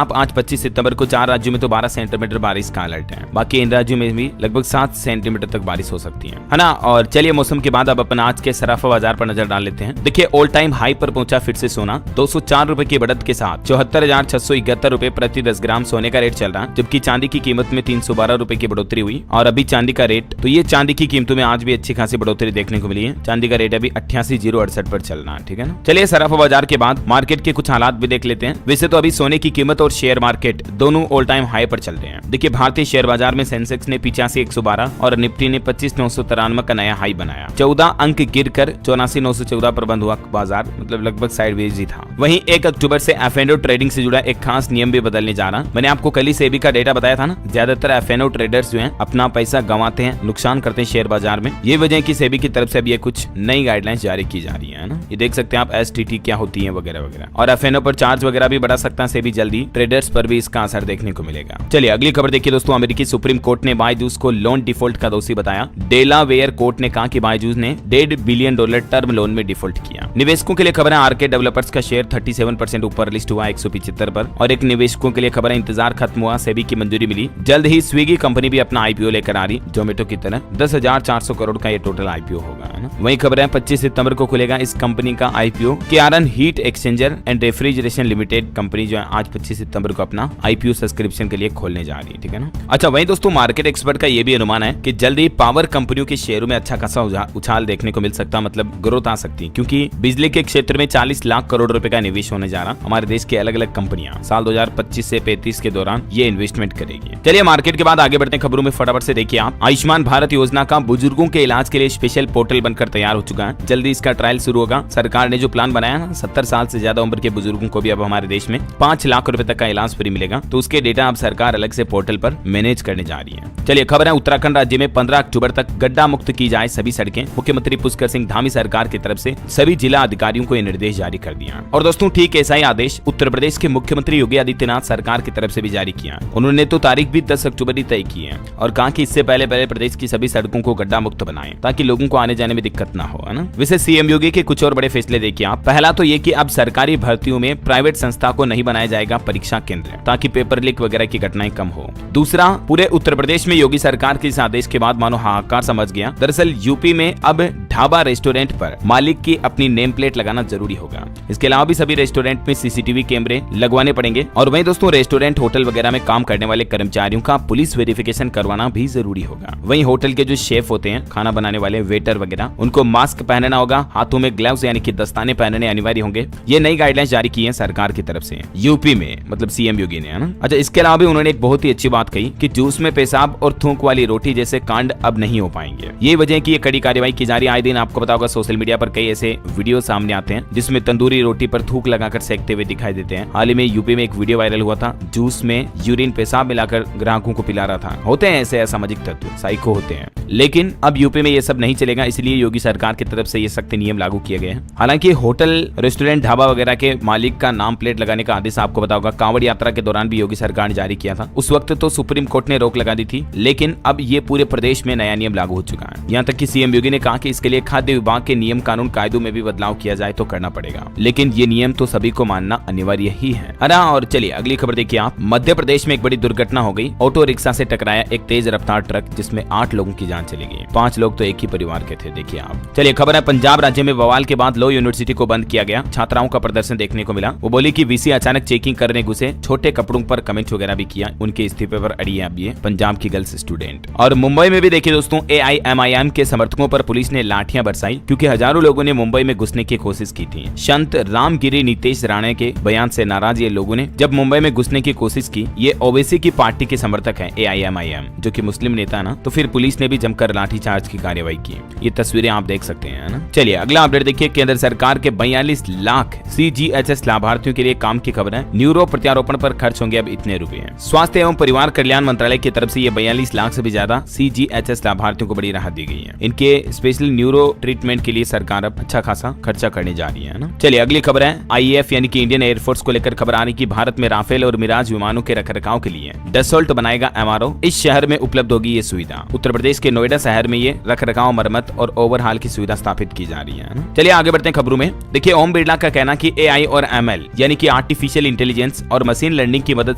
आप आज 25 सितंबर को 4 राज्यों में तो 12 सेंटीमीटर बारिश का अलर्ट है। बाकी इन राज्यों में भी लगभग 7 सेंटीमीटर तक बारिश हो सकती है ना। और चलिए मौसम के बाद अब अपन आज के सराफा बाजार पर नजर डाल लेते हैं। देखिए ऑल टाइम हाई पर पहुंचा फिर से सोना, 204 रुपए की बढ़त के साथ 74,671 रुपए प्रति 10 ग्राम सोने का रेट चल रहा है। जबकि चांदी की कीमत में 312 रुपए की बढ़ोतरी हुई। और अभी चांदी का रेट, तो ये चांदी की कीमतों में आज भी अच्छी खासी बढ़ोतरी देखने को मिली है। चांदी का रेट अभी 88,068 पर चल रहा है, ठीक है ना। चलिए सराफा बाजार के बाद मार्केट के कुछ हालात भी देख लेते हैं। वैसे तो अभी सोने की कीमत और शेयर मार्केट दोनों ऑल टाइम हाई पर चल रहे हैं। देखिए भारतीय शेयर बाजार में सेंसेक्स ने 85,112 और निफ्टी ने 25,993 का नया हाई बनाया। 14 अंक गिरकर 84,914 पर बंद हुआ बाजार, मतलब लगभग साइडवेज ही था। वहीं 1 अक्टूबर से एफएनओ ट्रेडिंग से जुड़ा एक खास नियम भी बदलने जा रहा। मैंने आपको कल ही सेबी का डेटा बताया था ना, ज्यादातर एफएनओ ट्रेडर्स जो हैं अपना पैसा गंवाते हैं, नुकसान करते हैं शेयर बाजार में। ये वजह है कि सेबी की तरफ से अब ये कुछ नई गाइडलाइंस जारी की जा रही है ना। ये देख सकते हैं आप एसटीटी क्या होती है वगैरह वगैरह। और एफएनओ पर चार्ज वगैरह भी बढ़ा सकता है सेबी जल्दी, ट्रेडर्स पर भी इसका असर देखने को मिलेगा। चलिए अगली खबर देखिए दोस्तों। अमेरिकी सुप्रीम कोर्ट ने बायजूस को लोन डिफॉल्ट का दोषी बताया। डेलावेयर कोर्ट ने कहा कि बायजूस ने $1.5 बिलियन टर्म लोन में डिफॉल्ट किया। निवेशकों के लिए खबर है आरके डेवलपर्स का शेयर 37% ऊपर लिस्ट हुआ 175 पर। और एक निवेशकों के लिए खबर है इंतजार खत्म हुआ, सेबी की मंजूरी मिली। जल्द ही स्विगी कंपनी भी अपना आईपीओ लेकर आ रही, जोमेटो की तरह 10,400 करोड़ का ये टोटल आईपीओ होगा, है ना। वही खबर है 25 सितंबर को खुलेगा इस कंपनी का IPO. KRN heat exchanger and refrigeration limited company जो है आज 25 सितंबर को अपना आईपीओ सब्सक्रिप्शन के लिए खोलने जा रही है, ठीक है ना। अच्छा वही दोस्तों मार्केट एक्सपर्ट का ये भी अनुमान है कि जल्द ही पावर कंपनियों के शेयरों में अच्छा खासा उछाल देखने को मिल सकता है, मतलब ग्रोथ आ सकती है। क्योंकि बिजली के क्षेत्र में 40 लाख करोड़ रुपए का निवेश होने जा रहा। हमारे देश के अलग अलग कंपनियां साल 2025 से 35 के दौरान ये इन्वेस्टमेंट करेगी। चलिए मार्केट के बाद आगे बढ़ते हैं खबरों में फटाफट से। देखिए आप आयुष्मान भारत योजना का बुजुर्गों के इलाज के लिए स्पेशल पोर्टल बनकर तैयार हो चुका है। जल्दी इसका ट्रायल शुरू होगा। सरकार ने जो प्लान बनाया ना, 70 साल से ज्यादा उम्र के बुजुर्गों को भी अब हमारे देश में 5 लाख रुपए तक का इलाज फ्री मिलेगा। तो उसके डेटा अब सरकार अलग से पोर्टल पर मैनेज करने जा रही है। चलिए खबर है उत्तराखंड राज्य में 15 अक्टूबर तक गड्ढा मुक्त की जाए सभी सड़कें। मुख्यमंत्री पुष्कर सिंह धामी सरकार की तरफ से सभी जिला अधिकारियों को ये निर्देश जारी कर दिया। और दोस्तों ठीक ऐसा ही आदेश उत्तर प्रदेश के मुख्यमंत्री योगी आदित्यनाथ सरकार की तरफ से भी जारी किया। उन्होंने तो तारीख भी 10 अक्टूबर ही तय की है और कहा कि इससे पहले प्रदेश की सभी सड़कों को गड्ढा मुक्त बनाएं ताकि लोगों को आने जाने में दिक्कत ना हो, है ना। वैसे सीएम योगी के कुछ और बड़े फैसले देखिए आप। पहला तो ये कि अब सरकारी भर्तियों में प्राइवेट संस्था को नहीं बनाया जाएगा परीक्षा केंद्र ताकि पेपर लीक वगैरह की घटनाएं कम हो। दूसरा, पूरे उत्तर प्रदेश में योगी सरकार के इस आदेश के बाद मानो हाहाकार समझ गया। दरअसल यूपी में अब ढाबा रेस्टोरेंट पर मालिक की अपनी नेम प्लेट लगाना जरूरी होगा। इसके अलावा भी सभी रेस्टोरेंट में सीसीटीवी कैमरे लगवाने पड़ेंगे। और वहीं दोस्तों रेस्टोरेंट होटल वगैरह में काम करने वाले कर्मचारियों का पुलिस वेरिफिकेशन करवाना भी जरूरी होगा। वहीं होटल के जो शेफ होते हैं, खाना बनाने वाले वेटर वगैरह, उनको मास्क पहनना होगा, हाथों में ग्लव्स यानी कि दस्ताने पहनने अनिवार्य होंगे। ये नई गाइडलाइंस जारी की है सरकार की तरफ से यूपी में, मतलब सीएम योगी ने, है ना। अच्छा इसके अलावा भी उन्होंने एक बहुत ही अच्छी बात कही कि जूस में पेशाब और थूक वाली रोटी जैसे कांड अब नहीं हो पाएंगे। ये वजह है कि ये कड़ी कार्रवाई की जा रही है। आए दिन आपको पता होगा सोशल मीडिया पर कई ऐसे वीडियो सामने आते हैं जिसमें तंदूरी रोटी पर थूक लगाकर सेकते हुए दिखाई देते हैं। हाल ही में यूपी में एक वीडियो वायरल हुआ था, जूस में यूरिन पेशाब मिलाकर ग्राहकों को पिला रहा था। होते हैं ऐसे असामाजिक तत्व, साइको होते हैं। लेकिन अब यूपी में ये सब नहीं चलेगा, इसलिए योगी सरकार की तरफ से ये सख्त नियम लागू किए गए हैं। हालांकि होटल, रेस्टोरेंट, ढाबा वगैरह के मालिक का नाम प्लेट लगाने का आदेश आपको पता होगा कांवड़ यात्रा के दौरान भी योगी सरकार ने जारी किया था। उस वक्त तो सुप्रीम कोर्ट ने रोक लगा दी थी, लेकिन अब ये पूरे प्रदेश में नया नियम लागू हो चुका है। यहाँ तक कि सीएम योगी ने कहा कि इसके लिए खाद्य विभाग के नियम कानून कायदों में भी बदलाव किया जाए तो करना पड़ेगा, लेकिन ये नियम तो सभी को मानना अनिवार्य ही है। और चलिए अगली खबर देखिए आप। मध्य प्रदेश में एक बड़ी दुर्घटना हो गई। ऑटो रिक्शा से टकराया एक तेज रफ्तार ट्रक जिसमें 8 लोगों की जान चली गई। 5 लोग तो एक ही परिवार के थे, देखिए आप। चलिए खबर है पंजाब राज्य में बवाल के बाद लॉ यूनिवर्सिटी को बंद किया गया। छात्राओं का प्रदर्शन देखने को मिला। वो बोली कि वीसी अचानक चेकिंग करने घुसे, छोटे कपड़ों पर कमेंट वगैरह भी किया। उनके इस्तीफे पर अड़ी है अब ये पंजाब की गर्ल्स स्टूडेंट। और मुंबई में भी देखिए दोस्तों AIMIM के समर्थकों पर पुलिस ने लाठियां बरसाई क्योंकि हजारों लोगों ने मुंबई में घुसने की कोशिश की थी। संत रामगिरी नीतीश राणे के बयान से नाराज ये लोगों ने जब मुंबई में घुसने की कोशिश की। ये ओवैसी की पार्टी के समर्थक हैं AIMIM, जो कि मुस्लिम नेता है ना। तो फिर पुलिस ने भी जमकर लाठीचार्ज की कार्रवाई की। ये तस्वीरें आप देख सकते हैं ना। चलिए अगला अपडेट देखिए। केंद्र सरकार के 42 लाख CGHS लाभार्थियों के लिए काम की खबर है। न्यूरो प्रत्यारोपण पर खर्च होंगे अब इतने रुपए। स्वास्थ्य एवं परिवार कल्याण मंत्रालय की तरफ से ये 42 लाख से भी ज्यादा CGHS लाभार्थियों को बड़ी राहत दी गई है। इनके स्पेशल न्यूरो ट्रीटमेंट के लिए सरकार अब अच्छा खासा खर्चा करने जा रही है ना। चलिए अगली खबर है IAF यानी कि इंडियन एयरफोर्स को लेकर खबर आ रही कि भारत में राफेल और मिराज विमानों के रखरखाव के लिए डसोल्ट बनाएगा MRO। इस शहर में उपलब्ध होगी ये सुविधा। उत्तर प्रदेश के नोएडा शहर में ये रखरखाव मरम्मत और ओवरहाल की सुविधा स्थापित की जा रही है। चलिए आगे बढ़ते हैं खबरों में। देखिए ओम बिरला का कहना कि एआई और एमएल यानी कि आर्टिफिशियल इंटेलिजेंस और मशीन लर्निंग की मदद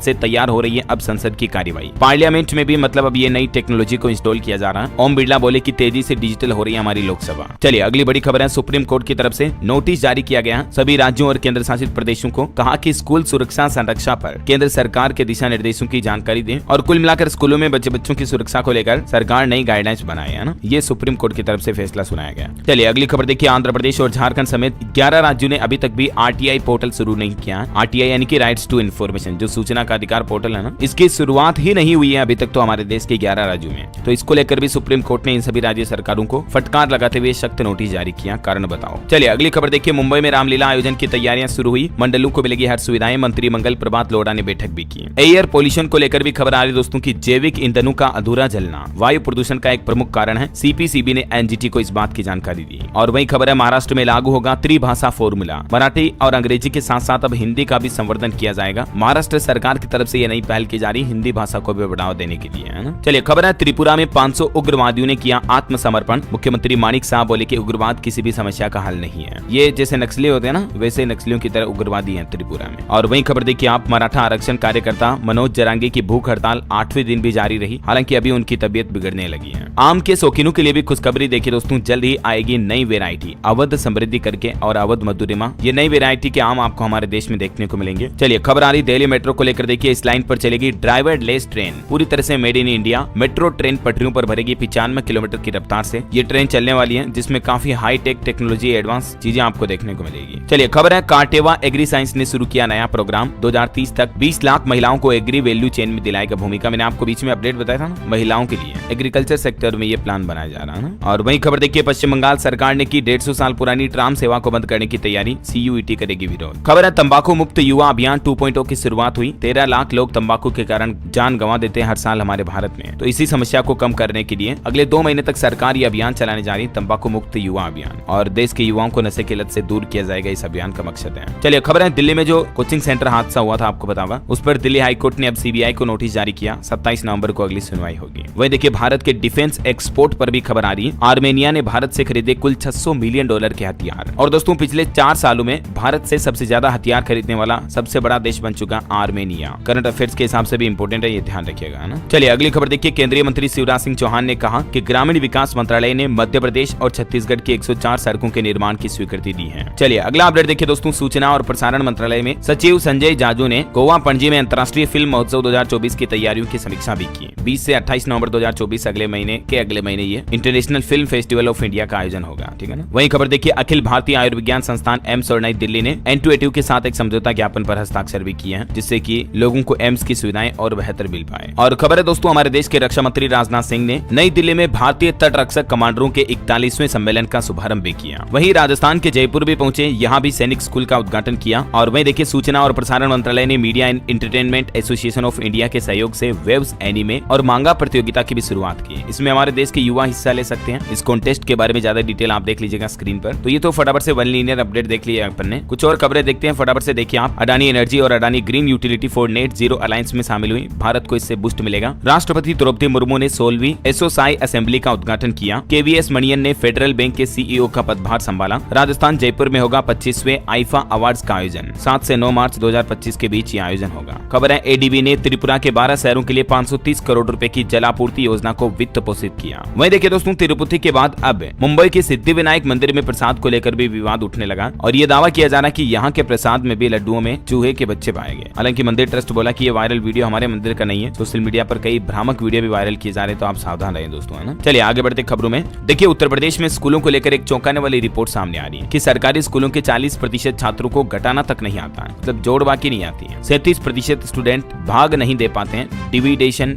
से तैयार हो रही है अब संसद की कार्यवाही। पार्लियामेंट में भी मतलब अब ये नई टेक्नोलॉजी को इंस्टॉल किया जा रहा है। ओम बिरला बोले कि तेजी से डिजिटल हो रही है हमारी लोकसभा। चलिए अगली बड़ी खबर है, सुप्रीम कोर्ट की तरफ से नोटिस जारी किया गया सभी राज्यों और केंद्र शासित प्रदेशों को। कहा कि स्कूल सुरक्षा संरक्षा पर केंद्र सरकार के दिशा निर्देशों की जानकारी दें और कुल मिलाकर स्कूलों में बच्चों की सुरक्षा को लेकर सरकार नई गाइडलाइंस बनाए है ना। ये सुप्रीम कोर्ट की तरफ से फैसला सुनाया गया। चलिए अगली खबर देखिए, आंध्र प्रदेश और झारखंड समेत 11 राज्यों ने अभी तक भी आरटीआई पोर्टल शुरू नहीं किया। आरटीआई यानी कि राइट्स टू इन्फॉर्मेशन, जो सूचना का अधिकार पोर्टल है ना, इसकी शुरुआत ही नहीं हुई है अभी तक तो हमारे देश के 11 राज्यों में। तो इसको लेकर भी सुप्रीम कोर्ट ने इन सभी राज्य सरकारों को फटकार लगाते हुए सख्त नोटिस जारी किया। कारण बताओ। चलिए अगली खबर देखिए, मुंबई में रामलीला आयोजन की तैयारियां शुरू हुई, मंडलों को मिलेगी हर सुविधाएं। मंत्री मंगल प्रभात लोढ़ा ने बैठक भी की। एयर पोल्यूशन को लेकर भी खबर आ रही दोस्तों की जैविक ईंधनों का अधूरा जलना वायु प्रदूषण का एक प्रमुख कारण है। सीपीसीबी ने एनजीटी को इस बात की जानकारी दी। और वही खबर है, महाराष्ट्र में लागू होगा त्रिभाषा फॉर्मूला। मराठी और अंग्रेजी के साथ साथ अब हिंदी का भी संवर्धन किया जाएगा। महाराष्ट्र सरकार की तरफ से ये नई पहल की जा रही हिंदी भाषा को भी बढ़ावा देने के लिए है ना। चलिए खबर है, त्रिपुरा में 500 उग्रवादियों ने किया आत्मसमर्पण। मुख्यमंत्री मानिक साह बोले कि उग्रवाद किसी भी समस्या का हल नहीं है। ये जैसे नक्सली होते हैं ना, वैसे नक्सलियों की तरह उग्रवादी हैं त्रिपुरा में। और वही खबर देखिए आप, मराठा आरक्षण कार्यकर्ता मनोज जरांगे की भूख हड़ताल 8वें दिन भी जारी रही। हालांकि अभी उनकी तबीयत बिगड़ने लगी है। आम के शौकीनों के लिए भी खुशखबरी देखिए दोस्तों, जल्द ही आएगी नई वेरायटी अवध समृद्धि करके और अवध मधुरिमा। ये नई वेरायटी के आम आपको हमारे देश में देखने को मिलेंगे। चलिए खबर आ रही दिल्ली मेट्रो को लेकर देखिए, इस लाइन पर चलेगी ड्राइवर लेस ट्रेन, पूरी तरह से made in India. Metro train पटरियों पर भरेगी 95 किलोमीटर की रफ्तार से ये ट्रेन चलने वाली है, जिसमें काफी हाई टेक टेक्नोलॉजी एडवांस चीजें आपको देखने को मिलेगी। चलिए खबर है, काटेवा एग्री साइंस ने शुरू किया नया प्रोग्राम। 2030 तक 20 लाख महिलाओं को एग्री वैल्यू चेन में दिलाएगा भूमिका। मैंने आपको बीच में अपडेट बताया था ना, महिलाओं के लिए एग्रीकल्चर सेक्टर में ये प्लान बनाया जा रहा है ना। और वही खबर देखिए, पश्चिम बंगाल सरकार ने की 150 साल पुरानी ट्राम सेवा को बंद करने की तैयारी। सीयूईटी करेगी विरोध। खबर है, तंबाकू मुक्त युवा अभियान 2.0 की शुरुआत हुई। 13 लाख लोग तंबाकू के कारण जान गंवा देते हैं हर साल हमारे भारत में। तो इसी समस्या को कम करने के लिए अगले 2 महीने तक सरकार ये अभियान चलाने जा रही है, तंबाकू मुक्त युवा अभियान। और देश के युवाओं को नशे की लत से दूर किया जाएगा, इस अभियान का मकसद है। चलिए खबर है, दिल्ली में जो कोचिंग सेंटर हादसा हुआ था आपको बतावा, उस पर दिल्ली हाईकोर्ट ने अब सीबीआई को नोटिस जारी किया। 27 नवंबर को अगली सुनवाई होगी। वही देखिए, भारत के डिफेंस एक्सपोर्ट पर भी खबर आ रही है। आर्मेनिया ने भारत से खरीदे कुल $600 मिलियन के हथियार। और दोस्तों पिछले 4 सालों में भारत से सबसे ज्यादा हथियार खरीदने वाला सबसे बड़ा देश बन चुका आर्मेनिया। करंट अफेयर्स के हिसाब से भी इंपोर्टेंट है, ये ध्यान रखिएगा है ना। चलिए अगली खबर देखिए, केंद्रीय मंत्री शिवराज सिंह चौहान ने कहा कि ग्रामीण विकास मंत्रालय ने मध्य प्रदेश और छत्तीसगढ़ की 104 सड़कों के निर्माण की स्वीकृति दी है। चलिए अगला अपडेट देखिए दोस्तों, सूचना और प्रसारण मंत्रालय में सचिव संजय जाजू ने गोवा पणजी में अंतर्राष्ट्रीय फिल्म महोत्सव 2024 की तैयारियों की समीक्षा भी की। 20 से 28 नवंबर 2024 अगले महीने ये international film festival of India का आयोजन होगा, ठीक है ना। वही खबर देखिए, अखिल भारतीय आयुर्विज्ञान संस्थान एम्स और नई दिल्ली ने N2A2 के साथ एक समझौता ज्ञापन पर हस्ताक्षर भी किए हैं, जिससे कि लोगों को एम्स की सुविधाएं और बेहतर मिल पाए। और खबर है दोस्तों, हमारे देश के रक्षा मंत्री राजनाथ सिंह ने नई दिल्ली में भारतीय तट रक्षक कमांडरों के 41वें सम्मेलन का शुभारंभ भी किया। वहीं राजस्थान के जयपुर भी पहुंचे, यहाँ भी सैनिक स्कूल का उद्घाटन किया। और वहीं देखिए, सूचना और प्रसारण मंत्रालय ने media and entertainment association of India के सहयोग से वेब्स, एनिमे और मांगा प्रतियोगिता की भी शुरुआत की। इसमें हमारे देश के युवा हिस्सा ले सकते हैं। इस कॉन्टेस्ट के बारे में ज्यादा डिटेल आप देख लीजिएगा स्क्रीन पर। तो ये तो फटाफट से वन लीनियर अपडेट देख लिया अपन ने। कुछ और खबरें देखते हैं फटाफट से देखिए आप। अडानी एनर्जी और Adani green utility for net zero alliance में शामिल हुई, भारत को इससे बूस्ट मिलेगा। राष्ट्रपति द्रौपदी मुर्मू ने 16वीं एसोसाई असेंबली का उद्घाटन किया। केवीएस मणियन ने फेडरल बैंक के सीईओ का पदभार संभाला। राजस्थान जयपुर में होगा 25वें आईफा अवार्ड्स का आयोजन। 7 से 9 मार्च 2025 के बीच ये आयोजन होगा। खबर है, एडीबी ने त्रिपुरा के 12 शहरों के लिए 530 करोड़ रुपए की जलापूर्ति योजना को वित्त पोषित किया। वहीं देखिए दोस्तों, तिरुपति के बाद अब मुंबई के सिद्धिविनायक मंदिर में प्रसाद को लेकर भी विवाद उठने लगा और ये दावा किया जा रहा है कि यहाँ के प्रसाद में भी लड्डुओं में चूहे के बच्चे पाए गए। हालांकि मंदिर ट्रस्ट बोला कि ये वायरल वीडियो हमारे मंदिर का नहीं है। सोशल मीडिया पर कई भ्रामक वीडियो भी वायरल किए जा रहे हैं, तो आप सावधान रहें दोस्तों, है ना। चलिए आगे बढ़ते खबरों में। देखिए, उत्तर प्रदेश में स्कूलों को लेकर एक चौंकाने वाली रिपोर्ट सामने आ रही है कि सरकारी स्कूलों के 40% छात्रों को घटाना तक नहीं आता है, मतलब जोड़ बाकी नहीं आती है। 37% स्टूडेंट भाग नहीं दे पाते हैं,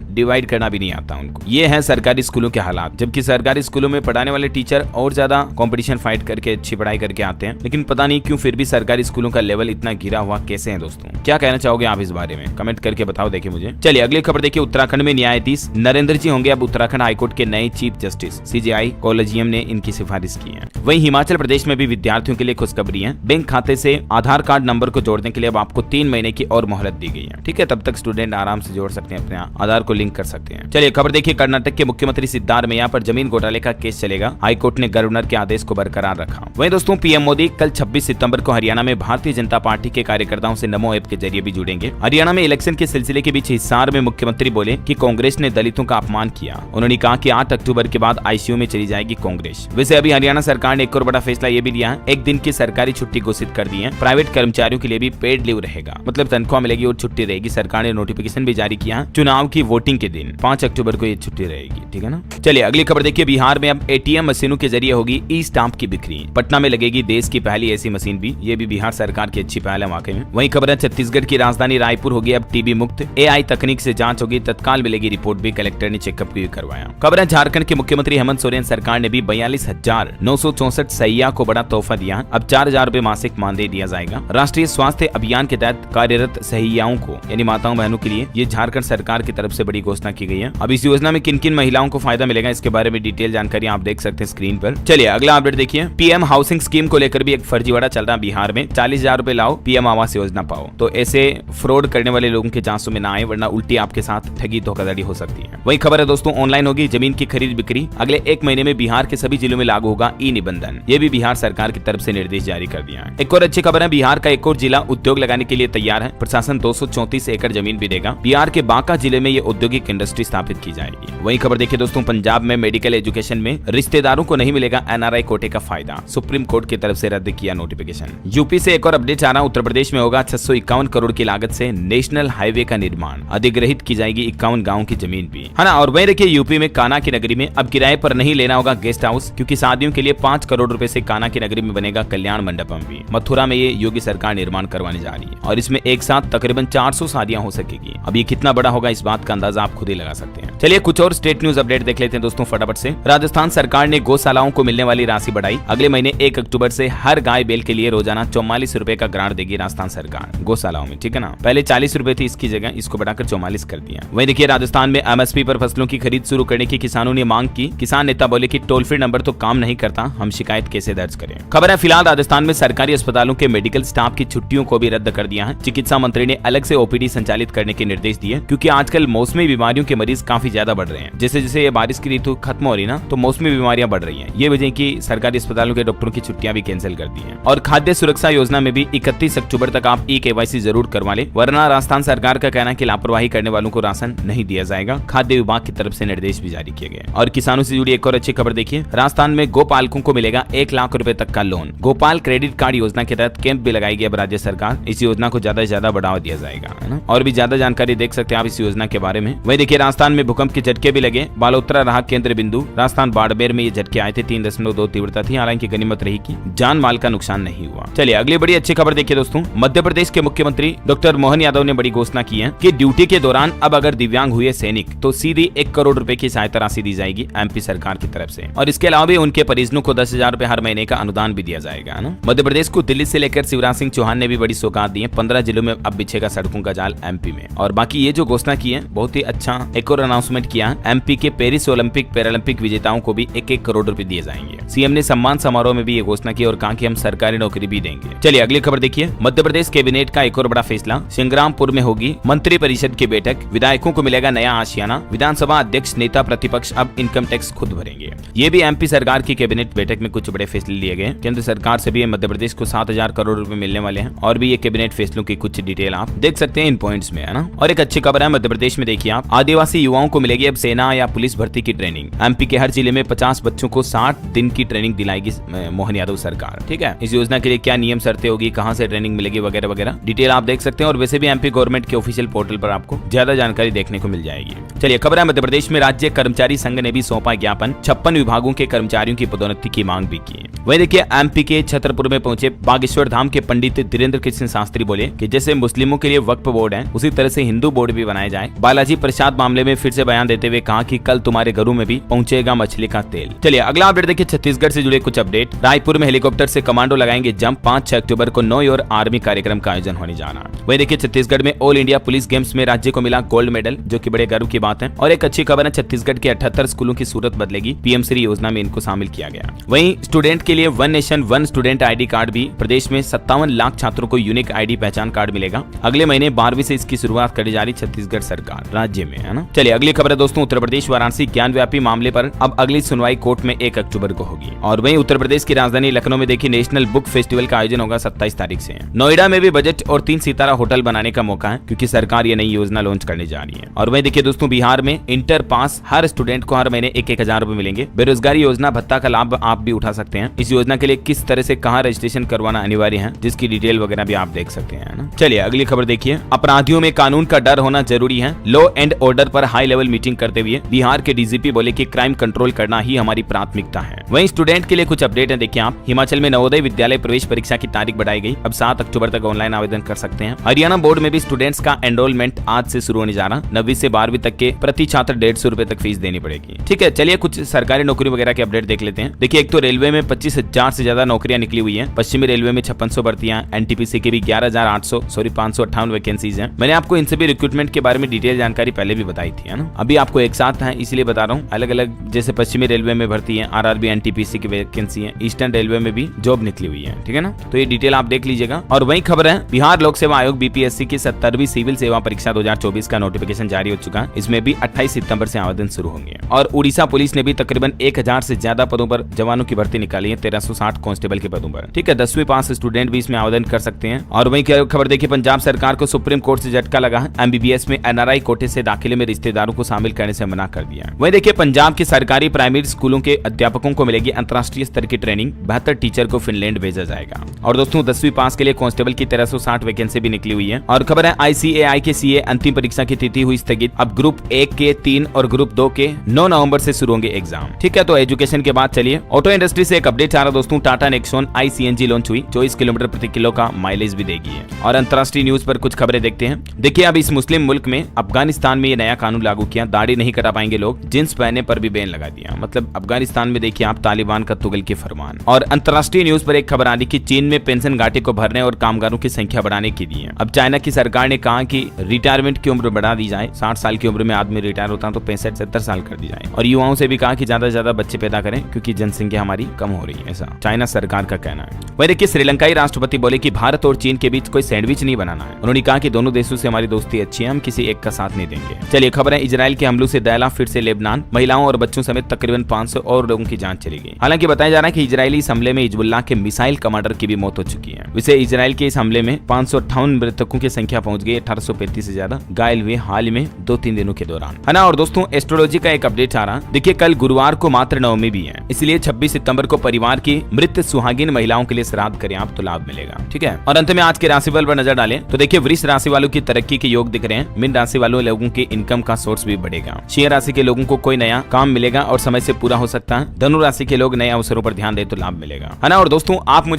डिवाइड करना भी नहीं आता उनको। ये है सरकारी स्कूलों के हालात। जबकि सरकारी स्कूलों में पढ़ाने वाले टीचर और ज्यादा कंपटीशन फाइट करके अच्छी पढ़ाई करके आते हैं, लेकिन पता नहीं क्यों फिर भी सरकारी स्कूलों का लेवल इतना गिरा हुआ कैसे है दोस्तों। क्या कहना चाहोगे आप इस बारे में, कमेंट करके बताओ देखिए मुझे। चलिए अगली खबर देखिए, उत्तराखंड में न्यायाधीश नरेंद्र जी होंगे अब उत्तराखंड हाईकोर्ट के नए चीफ जस्टिस। सीजेआई कॉलेजियम ने इनकी सिफारिश की है। वहीं हिमाचल प्रदेश में भी विद्यार्थियों के लिए खुशखबरी है। बैंक खाते से आधार कार्ड नंबर को जोड़ने के लिए अब आपको 3 महीने की और मोहलत दी गई है, ठीक है। तब तक स्टूडेंट आराम से जोड़ सकते हैं, अपने आधार को लिंक कर सकते हैं। चलिए खबर देखिए, कर्नाटक के मुख्यमंत्री सिद्धारमैया पर जमीन घोटाले का केस चलेगा, हाईकोर्ट ने गवर्नर के आदेश को बरकरार रखा। वहीं दोस्तों पीएम मोदी कल 26 सितंबर को हरियाणा में भारतीय जनता पार्टी के कार्यकर्ताओं से नमो ऐप के जरिए भी जुड़ेंगे। हरियाणा में इलेक्शन के सिलसिले के बीच हिसार में मुख्यमंत्री बोले कि कांग्रेस ने दलितों का अपमान किया। उन्होंने कहा कि 8 अक्टूबर के बाद आईसीयू में चली जाएगी कांग्रेस। वैसे अभी हरियाणा सरकार ने एक और बड़ा फैसला ये भी लिया है, एक दिन की सरकारी छुट्टी घोषित कर दी है। प्राइवेट कर्मचारियों के लिए भी पेड लीव रहेगा, मतलब तनख्वाह मिलेगी और छुट्टी रहेगी। सरकार ने नोटिफिकेशन भी जारी किया है, चुनाव की वोटिंग के दिन 5 अक्टूबर को ये छुट्टी रहेगी, ठीक है ना। चलिए अगली खबर देखिए, बिहार में अब एटीएम मशीनों के जरिए होगी ई स्टाम्प की बिक्री। पटना में लगेगी देश की पहली ऐसी मशीन भी, ये भी बिहार सरकार की अच्छी पहल है वाकई में। वहीं खबर है छत्तीसगढ़ की राजधानी रायपुर होगी अब टीबी मुक्त, एआई तकनीक से जांच होगी, तत्काल मिलेगी रिपोर्ट भी, कलेक्टर ने चेकअप भी करवाया। खबर है झारखंड के मुख्यमंत्री हेमंत सोरेन सरकार ने भी 42,964 सैया को बड़ा तोहफा दिया। अब 4,000 रुपए मासिक मानदेय दिया जाएगा। राष्ट्रीय स्वास्थ्य अभियान के तहत कार्यरत सहियाओं को यानी माताओं बहनों के लिए ये झारखंड सरकार की तरफ से बड़ी घोषणा की गई है। अब इस योजना में किन किन महिलाओं को फायदा मिलेगा इसके बारे में डिटेल जानकारी आप देख सकते हैं स्क्रीन पर। चलिए अगला अपडेट देखिए, पीएम हाउसिंग स्कीम को लेकर भी एक फर्जीवाड़ा चल रहा है बिहार में। 40,000 रुपए लाओ पीएम आवास योजना पाओ, तो ऐसे फ्रॉड करने वाले लोगों के चांसों में ना आए, वरना उल्टी आपके साथ ठगी धोखाधड़ी हो सकती है। वही खबर है दोस्तों, ऑनलाइन होगी जमीन की खरीद बिक्री। अगले 1 महीने में बिहार के सभी जिलों में लागू होगा ई निबंधन, ये भी बिहार सरकार की तरफ से निर्देश जारी कर दिया है। एक और अच्छी खबर है, बिहार का एक और जिला उद्योग लगाने के लिए तैयार है। प्रशासन 234 एकड़ जमीन भी देगा। बिहार के बांका जिले में ये औद्योगिक इंडस्ट्री स्थापित की जाएगी। वही खबर देखिए दोस्तों, पंजाब में मेडिकल एजुकेशन में रिश्तेदारों को नहीं मिलेगा एनआरआई कोटे का फायदा, सुप्रीम कोर्ट की तरफ से रद्द किया नोटिफिकेशन। यूपी से एक और अपडेट आ रहा, उत्तर प्रदेश में होगा 651 करोड़ की लागत से नेशनल हाईवे का निर्माण, अधिग्रहित की जाएगी 51 गाँव की जमीन भी, है ना। और वही देखिए यूपी में कान्हा की नगरी में अब किराए पर नहीं लेना होगा गेस्ट हाउस, क्योंकि शादियों के लिए 5 करोड़ रुपए से कान्हा की नगरी में बनेगा कल्याण मंडपम भी। मथुरा में ये योगी सरकार निर्माण करवाने जा रही है और इसमें एक साथ तकरीबन 400 शादियां हो सकेगी। अब ये कितना बड़ा होगा इस बात का अंदाजा आप खुद ही लगा सकते हैं। चलिए कुछ और स्टेट न्यूज अपडेट देख लेते हैं दोस्तों फटाफट से। राजस्थान सरकार ने गौशालाओं को मिलने वाली राशि बढ़ाई। अगले महीने 1 अक्टूबर से हर गाय बैल के लिए रोजाना 44 रुपए का ग्रांट देगी राजस्थान सरकार गौशालाओं में, ठीक है ना। पहले 40 रुपए थी, इसकी जगह इसको बढ़ाकर 44 कर दिया। वहीं देखिए राजस्थान में एमएसपी पर फसलों की खरीद शुरू करने की किसानों ने मांग की। किसान नेता बोले कि टोल फ्री नंबर तो काम नहीं करता, हम शिकायत कैसे दर्ज करें। खबर है फिलहाल राजस्थान में सरकारी अस्पतालों के मेडिकल स्टाफ की छुट्टियों को भी रद्द कर दिया है। चिकित्सा मंत्री ने अलग से ओपीडी संचालित करने के निर्देश दिए, क्योंकि आजकल मौसमी बीमारियों के मरीज काफी ज्यादा बढ़ रहे हैं। जैसे जैसे ये बारिश की ऋतु खत्म हो रही ना, तो मौसमी बीमारियां बढ़ रही हैं। ये वजह की सरकारी अस्पतालों के डॉक्टरों की छुट्टियां भी कैंसिल कर दी हैं। और खाद्य सुरक्षा योजना में भी 31 अक्टूबर तक आप ई-केवाईसी जरूर करवा ले, वरना राजस्थान सरकार का कहना है कि लापरवाही करने वालों को राशन नहीं दिया जाएगा। खाद्य विभाग की तरफ से निर्देश भी जारी किए गए। और किसानों से जुड़ी एक और अच्छी खबर देखिए, राजस्थान में गोपालकों को मिलेगा 1 लाख रुपए तक का लोन। गोपाल क्रेडिट कार्ड योजना के तहत कैंप भी लगाएगी अब राज्य सरकार। इस योजना को ज्यादा से ज्यादा बढ़ावा दिया जाएगा, है ना। और भी ज्यादा जानकारी देख सकते हैं आप इस योजना के बारे में। वही देखिए राजस्थान में भूकंप के झटके भी लगे। बालोतरा रहा केंद्र बिंदु। राजस्थान बाड़मेर में ये झटके आए थे, 3.2 तीव्रता थी। हालांकि गनीमत रही कि जान माल का नुकसान नहीं हुआ। चलिए अगली बड़ी अच्छी खबर देखिए दोस्तों, मध्य प्रदेश के मुख्यमंत्री डॉक्टर मोहन यादव ने बड़ी घोषणा की है कि ड्यूटी के दौरान अब अगर दिव्यांग हुए सैनिक तो सीधी 1 करोड़ रुपए की सहायता राशि दी जाएगी एमपी सरकार की तरफ से। और इसके अलावा भी उनके परिजनों को 10,000 रुपए हर महीने का अनुदान भी दिया जाएगा, है ना। मध्य प्रदेश को दिल्ली से लेकर शिवराज सिंह चौहान ने भी बड़ी सौगात दी है। 15 जिलों में अब बिछेगा सड़कों का जाल एमपी में। और बाकी ये जो घोषणा की है बहुत ही अच्छा एक और अनाउंसमेंट किया है, एमपी के पेरिस ओलंपिक पैरालंपिक विजेताओं को भी 1-1 करोड़ रुपए दिए जाएंगे। सीएम ने सम्मान समारोह में भी ये घोषणा की और कहा कि हम सरकारी नौकरी भी देंगे। चलिए अगली खबर देखिए, मध्य प्रदेश कैबिनेट का एक और बड़ा फैसला, संग्रामपुर में होगी मंत्री परिषद की बैठक। विधायकों को मिलेगा नया आशियाना। विधानसभा अध्यक्ष नेता प्रतिपक्ष अब इनकम टैक्स खुद भरेंगे। ये भी एमपी सरकार की कैबिनेट बैठक में कुछ बड़े फैसले लिए गए। केंद्र सरकार से भी मध्य प्रदेश को 7,000 करोड़ रुपए मिलने वाले हैं। और भी ये कैबिनेट फैसलों की कुछ डिटेल आप देख सकते हैं इन पॉइंट्स में, है ना। और एक अच्छी खबर है मध्य प्रदेश में देखिए आप, आदिवासी युवाओं को मिलेगी अब सेना या पुलिस भर्ती की ट्रेनिंग। एमपी के हर जिले में 50 बच्चों को 60 दिन की ट्रेनिंग दिलाएगी मोहन यादव सरकार, ठीक है। इस योजना के लिए क्या नियम शर्तें होगी, कहां से ट्रेनिंग मिलेगी वगैरह वगैरह डिटेल आप देख सकते हैं। और वैसे भी एमपी गवर्नमेंट के ऑफिशियल पोर्टल पर आपको ज्यादा जानकारी देखने को मिल जाएगी। चलिए खबर है मध्य प्रदेश में राज्य कर्मचारी संघ ने भी सौंपा ज्ञापन। 56 विभागों के कर्मचारियों की पदोन्नति की मांग भी की। वही देखिए एमपी के छतरपुर में पहुंचे बागेश्वर धाम के पंडित धीरेन्द्र कृष्ण शास्त्री बोले कि जैसे मुस्लिमों के लिए वक्फ बोर्ड है उसी तरह से हिंदू बोर्ड भी बनाया जाए। बालाजी प्रसाद मामले में फिर से बयान देते हुए कहा कि कल तुम्हारे घरों में भी पहुंचेगा मछली का तेल। चलिए अगला अपडेट देखिए, छत्तीसगढ़ से जुड़े कुछ अपडेट। रायपुर में हेलीकॉप्टर से कमांडो लगाएंगे जंप। 5-6 अक्टूबर को नो योर आर्मी कार्यक्रम का आयोजन होने जा रहा है। वही देखिए छत्तीसगढ़ में ऑल इंडिया पुलिस गेम्स में राज्य को मिला गोल्ड मेडल, जो कि बड़े गर्व की बात है। और एक अच्छी खबर है, छत्तीसगढ़ के 78 स्कूलों की सूरत बदलेगी। पीएम श्री योजना में इनको शामिल किया गया। वहीं स्टूडेंट के लिए one nation one student ID card भी। प्रदेश में 57 लाख छात्रों को यूनिक आईडी पहचान कार्ड मिलेगा। अगले महीने 12वीं से इसकी शुरुआत करी जा रही छत्तीसगढ़ सरकार राज्य में, है ना। चलिए अगली अगली खबर है दोस्तों, उत्तर प्रदेश वाराणसी ज्ञानव्यापी मामले पर अब अगली सुनवाई कोर्ट में 1 अक्टूबर को होगी। और वहीं उत्तर प्रदेश की राजधानी लखनऊ में देखिए नेशनल बुक फेस्टिवल का आयोजन होगा 27 तारीख से। नोएडा में भी बजट और 3 सितारा होटल बनाने का मौका है, क्योंकि सरकार ये नई योजना लॉन्च करने जा रही है। और वहीं देखिए दोस्तों, बिहार में इंटर पास हर स्टूडेंट को हर महीने 1-1 हजार रुपए मिलेंगे। बेरोजगारी योजना भत्ता का लाभ आप भी उठा सकते हैं। इस योजना के लिए किस तरह से कहाँ रजिस्ट्रेशन करवाना अनिवार्य है, जिसकी डिटेल वगैरह भी आप देख सकते हैं ना। चलिए अगली खबर देखिए, अपराधियों में कानून का डर होना जरूरी है। लॉ एंड ऑर्डर पर हाई लेवल मीटिंग करते हुए बिहार के डीजीपी बोले कि क्राइम कंट्रोल करना ही हमारी प्राथमिकता है। वहीं स्टूडेंट के लिए कुछ अपडेट है, देखिए आप। हिमाचल में नवोदय विद्यालय प्रवेश परीक्षा की तारीख बढ़ाई गई, अब 7 अक्टूबर तक ऑनलाइन आवेदन कर सकते हैं। हरियाणा बोर्ड में भी स्टूडेंट्स का एनरोलमेंट आज से शुरू होने जा रहा। 9वीं से 12वीं तक के प्रति छात्र 150 रुपए तक फीस देनी पड़ेगी। ठीक है, चलिए कुछ सरकारी नौकरी वगैरह के अपडेट देख लेते हैं। देखिए, एक तो रेलवे में 25,000 से ज्यादा नौकरियां निकली हुई है। पश्चिमी रेलवे में 5600 भर्तियां, एनटीपीसी के भी 558 वैकेंसीज हैं। मैंने आपको इन सभी रिक्रूटमेंट के बारे में डिटेल जानकारी पहले भी बताई थी, है ना। अभी आपको एक साथ है इसलिए बता रहा हूँ। अलग अलग जैसे पश्चिमी रेलवे में भर्ती है, आरआरबी एनटीपीसी की वैकेंसी है, ईस्टर्न रेलवे में भी जॉब निकली हुई है, ठीक है ना। तो ये डिटेल आप देख लीजिएगा। और वही खबर है, बिहार लोक सेवा आयोग बीपीएससी की 70वीं सिविल सेवा परीक्षा 2024 का नोटिफिकेशन जारी हो चुका है। इसमें भी 28 सितंबर से आवेदन शुरू होंगे। और उड़ीसा पुलिस ने भी तकरीबन 1000 से ज्यादा पदों पर जवानों की भर्ती निकाली है, 1360 कांस्टेबल के पदों पर। ठीक है, 10वीं पास स्टूडेंट भी इसमें आवेदन कर सकते हैं। और वही खबर देखिए, पंजाब सरकार को सुप्रीम कोर्ट से झटका लगा है। एमबीबीएस में एनआरआई कोटे से दाखिले में रिश्तेदारों को शामिल करने से मना कर दिया। वही देखिए, पंजाब के सरकारी प्राइमरी स्कूलों के अध्यापकों को मिलेगी अंतर्राष्ट्रीय स्तर की ट्रेनिंग। 72 टीचर को फिनलैंड भेजा जाएगा। और दोस्तों, 10वीं पास के लिए कांस्टेबल की 1360 वैकेंसी भी निकली हुई है। और खबर है, आईसीएआई के सीए अंतिम परीक्षा की तिथि हुई स्थगित। अब ग्रुप 1 के 3 और ग्रुप 2 के 9 नवंबर से शुरू होंगे एग्जाम। ठीक है, तो एजुकेशन के बाद चलिए ऑटो इंडस्ट्री से एक अपडेट आ रहा दोस्तों। टाटा नेक्सॉन ICNG लॉन्च हुई, 24 किलोमीटर प्रति किलो का माइलेज भी देगी। और अंतर्राष्ट्रीय न्यूज पर कुछ खबरें देखते हैं। देखिए, अब इस मुस्लिम मुल्क में अफगानिस्तान में ये नया कानून लागू किया, दाढ़ी नहीं कटा पाएंगे लोग, जींस पहनने पर भी बैन लगा दिया। मतलब अफगानिस्तान में देखिए आप, तालिबान का तुगल की फरमान। और अंतर्राष्ट्रीय न्यूज पर एक खबर आ रही कि चीन में पेंशन घाटे को भरने और कामगारों की संख्या बढ़ाने के लिए अब चाइना की सरकार ने कहा कि रिटायरमेंट की उम्र बढ़ा दी जाए। 60 साल की उम्र में आदमी रिटायर होता है तो 65-70 साल कर दी जाए। और युवाओं से भी कहा कि ज्यादा से ज्यादा बच्चे पैदा करें, क्योंकि जनसंख्या हमारी कम हो रही है, ऐसा चाइना सरकार का कहना है। वही देखिए, श्रीलंकाई राष्ट्रपति बोले कि भारत और चीन के बीच कोई सैंडविच नहीं बनाना है। उन्होंने कहा कि दोनों देशों से हमारी दोस्ती अच्छी है, हम किसी एक का साथ नहीं देंगे। चलिए खबर है, इजराइल के हमलों से दहला फिर से लेबनान, महिलाओं और बच्चों समेत तकरीबन 500 और लोगों की जान चली गई। हालांकि बताया जा रहा है कि इजरायली इस हमले में हिजबुल्लाह के मिसाइल कमांडर की भी मौत हो चुकी है। वैसे इजराइल के इस हमले में 558 मृतकों की संख्या पहुंच गई, 1835 से ज्यादा घायल हुए हाल में 2-3 दिनों के दौरान, है ना। और दोस्तों, एस्ट्रोलॉजी का एक अपडेट आ रहा। देखिए, कल गुरुवार को मात्र नवमी भी है, इसलिए 26 सितंबर को परिवार की मृत सुहागिन महिलाओं के लिए श्राद्ध करें आप तो लाभ मिलेगा। ठीक है, और अंत में आज के राशिफल पर नजर डालें तो देखिए, वृष राशि वालों की तरक्की के योग दिख रहे हैं। मीन राशि वालों लोगों के इनकम का सोर्स भी बढ़ेगा। सिंह राशि के लोगों को कोई नया काम मिलेगा और समय से पूरा हो सकता है। धनु राशि के लोग नए अवसरों पर ध्यान दे तो लाभ मिलेगा, है ना। और दोस्तों, आप मुझे